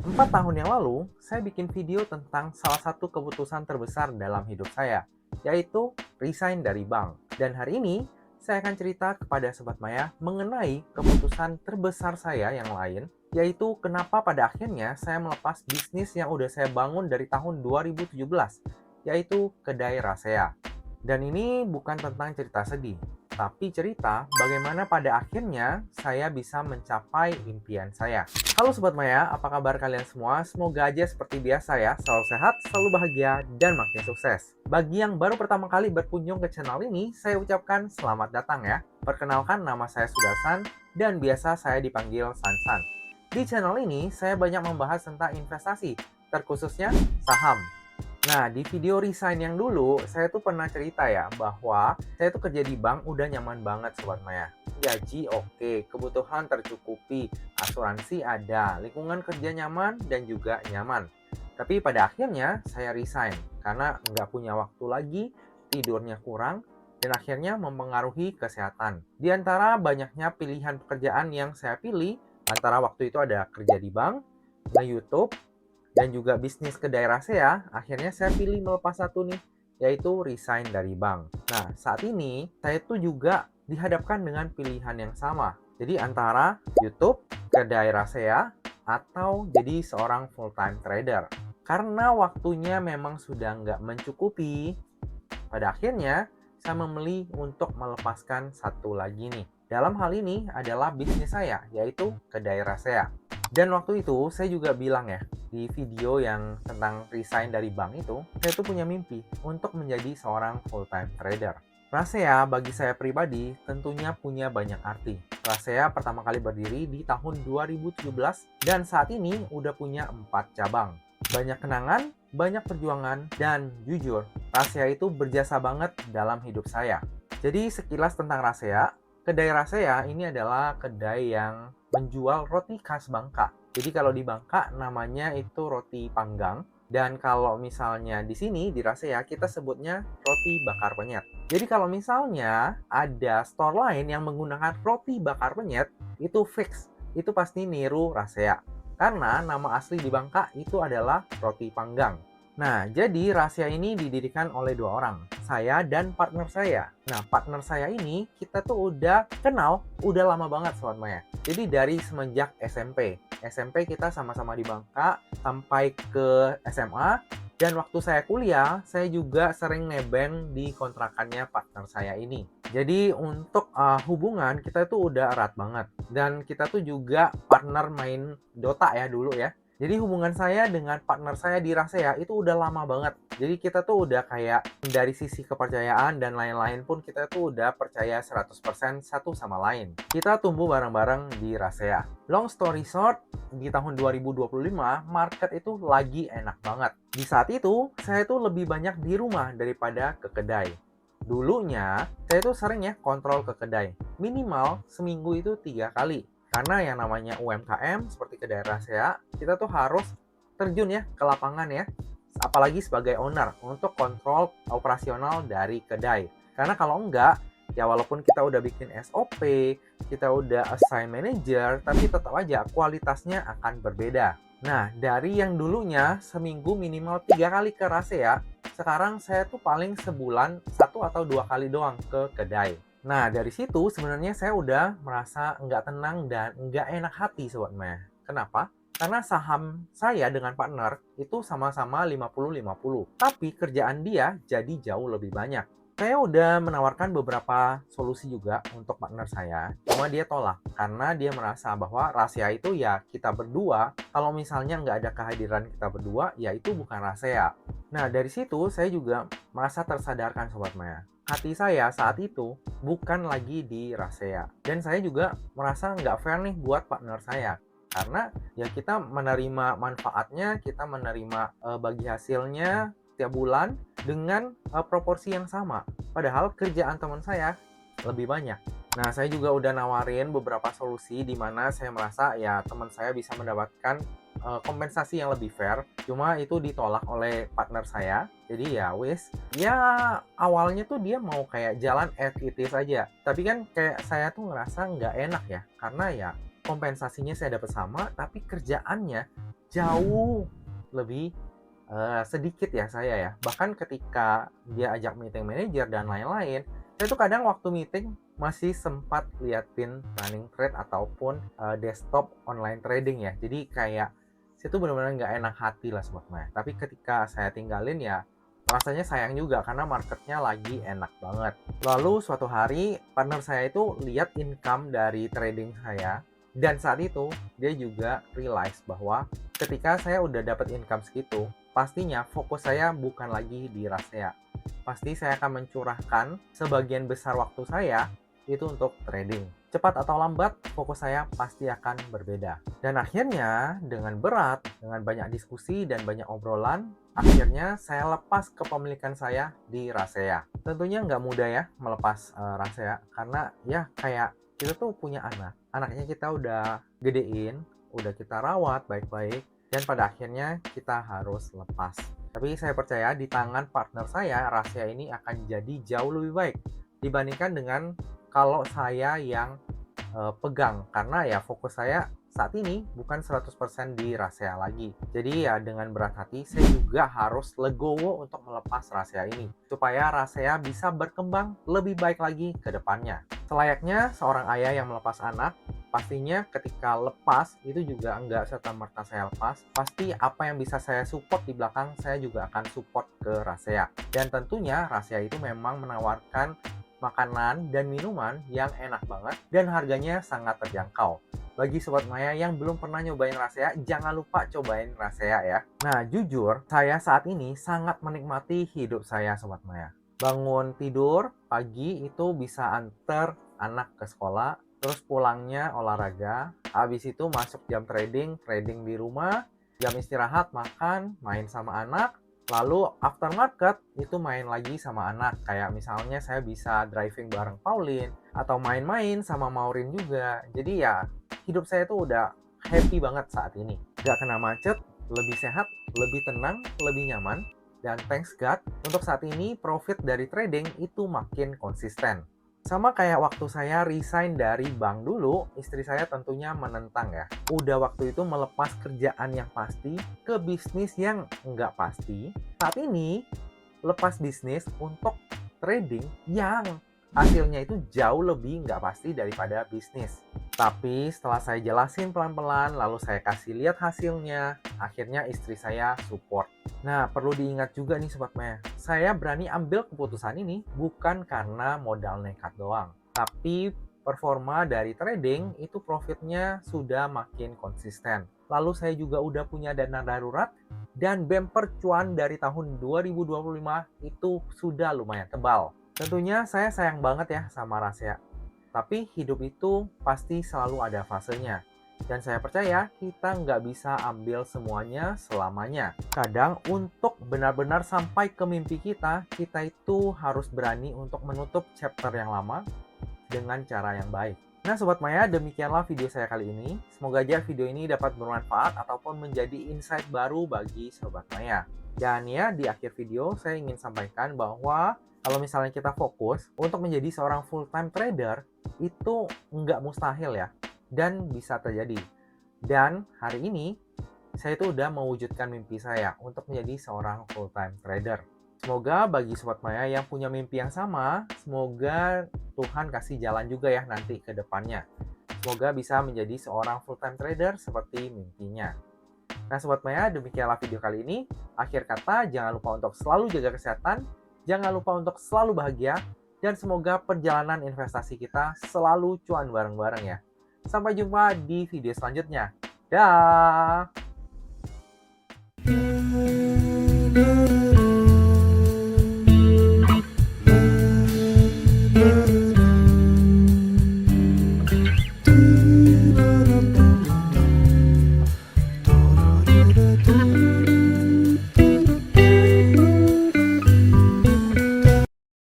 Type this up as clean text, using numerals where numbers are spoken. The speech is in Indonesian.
4 tahun yang lalu, saya bikin video tentang salah satu keputusan terbesar dalam hidup saya, yaitu resign dari bank. Dan hari ini, saya akan cerita kepada Sobat Maya mengenai keputusan terbesar saya yang lain, yaitu kenapa pada akhirnya saya melepas bisnis yang udah saya bangun dari tahun 2017, yaitu kedai Rasea. Dan ini bukan tentang cerita sedih, tapi cerita bagaimana pada akhirnya saya bisa mencapai impian saya. Halo Sobat Maya, apa kabar kalian semua? Semoga aja seperti biasa ya, selalu sehat, selalu bahagia, dan makin sukses. Bagi yang baru pertama kali berkunjung ke channel ini, saya ucapkan selamat datang ya. Perkenalkan, nama saya Sudarsan, dan biasa saya dipanggil Sansan. Di channel ini, saya banyak membahas tentang investasi, terkhususnya saham. Nah, di video resign yang dulu, saya tuh pernah cerita ya, bahwa saya tuh kerja di bank udah nyaman banget Sobat Maya. Gaji oke, kebutuhan tercukupi, asuransi ada, lingkungan kerja nyaman dan juga nyaman. Tapi pada akhirnya saya resign, karena nggak punya waktu lagi, tidurnya kurang, dan akhirnya mempengaruhi kesehatan. Di antara banyaknya pilihan pekerjaan yang saya pilih, antara waktu itu ada kerja di bank, nge-YouTube, dan juga bisnis kedai Rasea, akhirnya saya pilih melepas satu nih, yaitu resign dari bank. Nah, saat ini saya tuh juga dihadapkan dengan pilihan yang sama. Jadi antara YouTube, kedai Rasea, atau jadi seorang full-time trader. Karena waktunya memang sudah nggak mencukupi, pada akhirnya saya memilih untuk melepaskan satu lagi nih. Dalam hal ini adalah bisnis saya, yaitu kedai Rasea. Dan waktu itu saya juga bilang ya, di video yang tentang resign dari bank itu, saya tuh punya mimpi untuk menjadi seorang full-time trader. Rasea bagi saya pribadi tentunya punya banyak arti. Rasea pertama kali berdiri di tahun 2017 dan saat ini udah punya 4 cabang. Banyak kenangan, banyak perjuangan, dan jujur, Rasea itu berjasa banget dalam hidup saya. Jadi sekilas tentang Rasea, kedai Rasea ini adalah kedai yang menjual roti khas Bangka. Jadi kalau di Bangka namanya itu roti panggang, dan kalau misalnya di sini di Rasea kita sebutnya roti bakar penyet. Jadi kalau misalnya ada store lain yang menggunakan roti bakar penyet, itu fix, itu pasti niru Rasea. Karena nama asli di Bangka itu adalah roti panggang. Nah, jadi Rasea ini didirikan oleh dua orang, saya dan partner saya. Nah, partner saya ini kita tuh udah kenal, udah lama banget Sobat Maya. Jadi dari semenjak SMP. SMP kita sama-sama di Bangka sampai ke SMA. Dan waktu saya kuliah, saya juga sering nebeng di kontrakannya partner saya ini. Jadi untuk hubungan kita tuh udah erat banget. Dan kita tuh juga partner main Dota ya dulu ya. Jadi hubungan saya dengan partner saya di Rasea itu udah lama banget. Jadi kita tuh udah kayak dari sisi kepercayaan dan lain-lain pun kita tuh udah percaya 100% satu sama lain. Kita tumbuh bareng-bareng di Rasea. Long story short, di tahun 2025 market itu lagi enak banget. Di saat itu, saya tuh lebih banyak di rumah daripada ke kedai. Dulunya, saya tuh sering ya kontrol ke kedai. Minimal seminggu itu 3 kali. Karena yang namanya UMKM seperti kedai Rasea, kita tuh harus terjun ya ke lapangan ya. Apalagi sebagai owner untuk kontrol operasional dari kedai. Karena kalau enggak, ya walaupun kita udah bikin SOP, kita udah assign manager, tapi tetap aja kualitasnya akan berbeda. Nah, dari yang dulunya seminggu minimal 3 kali ke Rasea, sekarang saya tuh paling sebulan 1 atau 2 kali doang ke kedai. Nah, dari situ sebenarnya saya udah merasa nggak tenang dan nggak enak hati Sobat Maya. Kenapa? Karena saham saya dengan partner itu sama-sama 50-50. Tapi kerjaan dia jadi jauh lebih banyak. Saya udah menawarkan beberapa solusi juga untuk partner saya. Cuma dia tolak. Karena dia merasa bahwa rahasia itu ya kita berdua. Kalau misalnya nggak ada kehadiran kita berdua, ya itu bukan rahasia. Nah, dari situ saya juga merasa tersadarkan Sobat Maya. Hati saya saat itu bukan lagi di Rasea. Dan saya juga merasa nggak fair nih buat partner saya. Karena ya kita menerima manfaatnya, kita menerima bagi hasilnya tiap bulan dengan proporsi yang sama. Padahal kerjaan teman saya lebih banyak. Nah, saya juga udah nawarin beberapa solusi di mana saya merasa ya teman saya bisa mendapatkan kompensasi yang lebih fair. Cuma itu ditolak oleh partner saya. Jadi ya wis, ya awalnya tuh dia mau kayak jalan as it is aja. Tapi kan kayak saya tuh ngerasa nggak enak ya. Karena ya kompensasinya saya dapat sama, tapi kerjaannya jauh lebih sedikit ya saya ya. Bahkan ketika dia ajak meeting manajer dan lain-lain, saya tuh kadang waktu meeting masih sempat liatin running trade ataupun desktop online trading ya. Jadi kayak saya tuh benar-benar nggak enak hati lah Sobat Maya. Tapi ketika saya tinggalin ya rasanya sayang juga karena marketnya lagi enak banget. Lalu suatu hari partner saya itu lihat income dari trading saya, dan saat itu dia juga realize bahwa ketika saya udah dapat income segitu, pastinya fokus saya bukan lagi di Rasea. Pasti saya akan mencurahkan sebagian besar waktu saya itu untuk trading. Cepat atau lambat, fokus saya pasti akan berbeda. Dan akhirnya dengan berat, dengan banyak diskusi dan banyak obrolan, akhirnya saya lepas kepemilikan saya di Rasea. Tentunya nggak mudah ya melepas Rasea, karena ya kayak kita tuh punya anak. Anaknya kita udah gedein, udah kita rawat baik-baik, dan pada akhirnya kita harus lepas. Tapi saya percaya di tangan partner saya, Rasea ini akan jadi jauh lebih baik dibandingkan dengan kalau saya yang pegang. Karena ya fokus saya saat ini bukan 100% di Rasea lagi. Jadi ya dengan berat hati saya juga harus legowo untuk melepas Rasea ini supaya Rasea bisa berkembang lebih baik lagi ke depannya. Selayaknya seorang ayah yang melepas anak, pastinya ketika lepas itu juga enggak serta-merta saya lepas. Pasti apa yang bisa saya support di belakang, saya juga akan support ke Rasea. Dan tentunya Rasea itu memang menawarkan makanan dan minuman yang enak banget dan harganya sangat terjangkau. Bagi Sobat Maya yang belum pernah nyobain Rasea, jangan lupa cobain Rasea ya. Nah, jujur, saya saat ini sangat menikmati hidup saya Sobat Maya. Bangun tidur pagi itu bisa antar anak ke sekolah, terus pulangnya olahraga, habis itu masuk jam trading di rumah, jam istirahat makan, main sama anak, lalu aftermarket itu main lagi sama anak. Kayak misalnya saya bisa driving bareng Pauline atau main-main sama Maureen juga. Jadi ya hidup saya tuh udah happy banget saat ini. Gak kena macet, lebih sehat, lebih tenang, lebih nyaman. Dan thanks God, untuk saat ini profit dari trading itu makin konsisten. Sama kayak waktu saya resign dari bank dulu, istri saya tentunya menentang ya. Udah waktu itu melepas kerjaan yang pasti ke bisnis yang nggak pasti. Saat ini, lepas bisnis untuk trading yang hasilnya itu jauh lebih nggak pasti daripada bisnis. Tapi setelah saya jelasin pelan-pelan, lalu saya kasih lihat hasilnya, akhirnya istri saya support. Nah, perlu diingat juga nih Sobat Maya, saya berani ambil keputusan ini bukan karena modal nekat doang. Tapi performa dari trading itu profitnya sudah makin konsisten. Lalu saya juga udah punya dana darurat dan bumper cuan dari tahun 2025 itu sudah lumayan tebal. Tentunya saya sayang banget ya sama Rasea. Tapi hidup itu pasti selalu ada fasenya. Dan saya percaya kita nggak bisa ambil semuanya selamanya. Kadang untuk benar-benar sampai ke mimpi kita itu harus berani untuk menutup chapter yang lama dengan cara yang baik. Nah Sobat Maya, demikianlah video saya kali ini. Semoga aja video ini dapat bermanfaat ataupun menjadi insight baru bagi Sobat Maya. Dan ya, di akhir video saya ingin sampaikan bahwa kalau misalnya kita fokus untuk menjadi seorang full-time trader, itu nggak mustahil ya, dan bisa terjadi. Dan hari ini, saya itu udah mewujudkan mimpi saya untuk menjadi seorang full-time trader. Semoga bagi Sobat Maya yang punya mimpi yang sama, semoga Tuhan kasih jalan juga ya nanti ke depannya. Semoga bisa menjadi seorang full-time trader seperti mimpinya. Nah Sobat Maya, demikianlah video kali ini. Akhir kata, jangan lupa untuk selalu jaga kesehatan, jangan lupa untuk selalu bahagia, dan semoga perjalanan investasi kita selalu cuan bareng-bareng ya. Sampai jumpa di video selanjutnya. Dah.